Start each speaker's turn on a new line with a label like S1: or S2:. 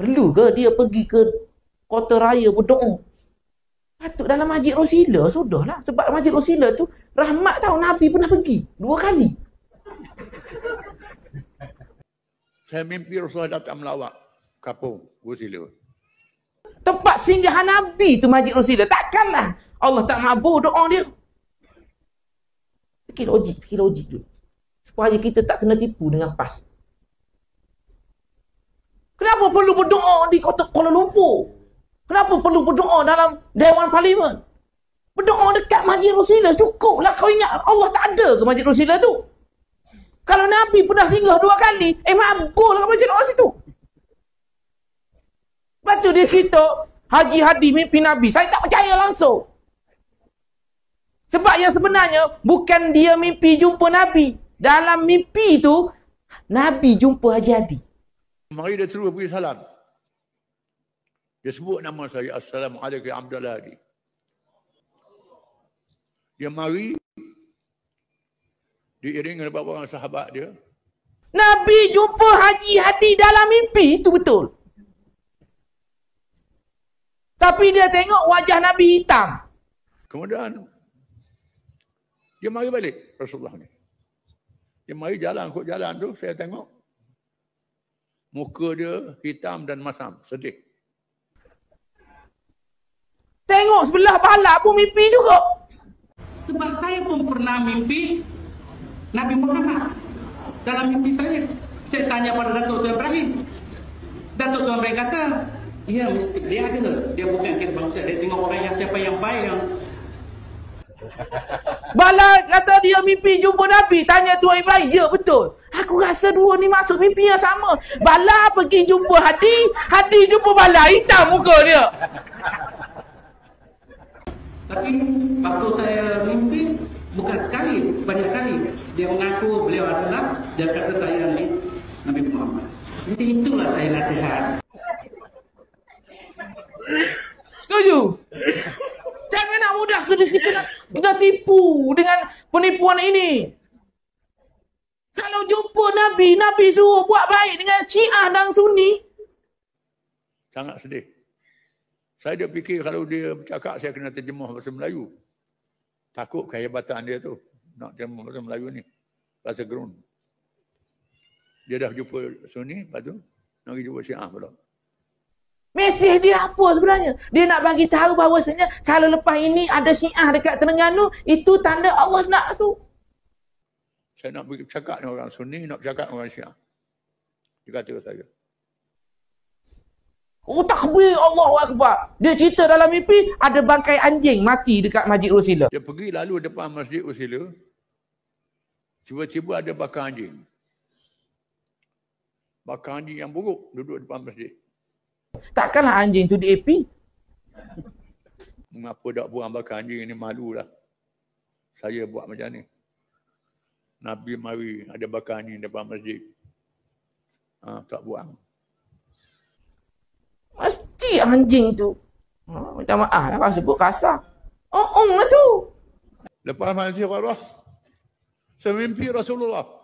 S1: Perlu ke dia pergi ke kota raya berdoa? Patut dalam Masjid Rosila sudahlah. Sebab Masjid Rosila tu rahmat tahu Nabi pernah pergi 2 kali.
S2: Saya mimpi Rasulullah datang melawat kampung Rosila.
S1: Tempat singgahan Nabi tu Masjid Rosila. Takkanlah Allah tak mabur doa dia. Fikir logik tu. Supaya kita tak kena tipu dengan PAS. Kenapa perlu berdoa di kota Kuala Lumpur? Kenapa perlu berdoa dalam Dewan Parlimen? Berdoa dekat Masjid Rosila cukuplah. Kau ingat Allah tak ada ke Masjid Rosila tu? Kalau Nabi pernah singgah 2 kali, mabur lah Masjid Rosila situ. Lepas tu dia cerita Haji Hadi mimpi Nabi. Saya tak percaya langsung. Sebab yang sebenarnya bukan dia mimpi jumpa Nabi. Dalam mimpi tu Nabi jumpa Haji Hadi.
S2: Mari dia terus beri salam. Dia sebut nama saya, Assalamualaikum Abdullah Hadi. Dia mari diiringi oleh beberapa orang sahabat dia.
S1: Nabi jumpa Haji Hadi dalam mimpi, itu betul. Tapi dia tengok wajah Nabi hitam.
S2: Kemudian dia mari balik Rasulullah ni. Dia mari jalan, kok jalan tu saya tengok muka dia hitam dan masam, sedih.
S1: Tengok sebelah bala pun mimpi juga.
S3: Sebab saya pun pernah mimpi Nabi Muhammad. Dalam mimpi saya tanya pada Datuk Tuan Ibrahim. Datuk Tuan Ibrahim kata, ya mesti dia ada. Dia bukan kira bangsa, dia tengok orang yang siapa yang baik yang.
S1: Bala kata dia mimpi jumpa Nabi. Tanya Tuan Ibrahim, ya betul. Aku rasa dua ni masuk mimpi yang sama. Bala pergi jumpa Hadi, Hadi jumpa Bala, hitam muka dia.
S3: Tapi waktu saya mimpi, bukan sekali, banyak kali. Dia mengaku beliau adalah, dia kata saya ni Nabi Muhammad. Jadi itulah saya nasihat.
S1: Setuju? Jangan nak mudah kita nak tipu dengan penipuan ini. Kalau jumpa Nabi, Nabi suruh buat baik dengan Syiah dan Sunni.
S2: Sangat sedih. Saya dia fikir kalau dia bercakap saya kena terjemah bahasa Melayu. Takut kehebatan dia tu. Nak terjemah bahasa Melayu ni. Bahasa Gerun. Dia dah jumpa Sunni, lepas tu nak pergi jumpa Syiah pula.
S1: Mesej dia apa sebenarnya? Dia nak bagi tahu bahawasanya kalau lepas ini ada Syiah dekat Terengganu, itu tanda Allah nak tu.
S2: Saya nak bercakap dengan orang Sunni, nak bercakap dengan orang Syiah. Dia kata saya.
S1: Oh takbir, Allahu Akbar. Dia cerita dalam mimpi ada bangkai anjing mati dekat Masjid Rosila.
S2: Dia pergi lalu depan Masjid Rosila. Tiba-tiba ada bakar anjing. Bakar anjing yang buruk duduk depan masjid.
S1: Takkanlah anjing tu di AP?
S2: Mengapa tak buang bakar anjing ni, malulah. Saya buat macam ni. Nabi mari ada bakar anjing depan masjid. Tak buang.
S1: Mesti anjing tu. Minta maaf lah kalau sebut kasar. Lah tu.
S2: Lepas masjid Allah, saya mimpi Rasulullah.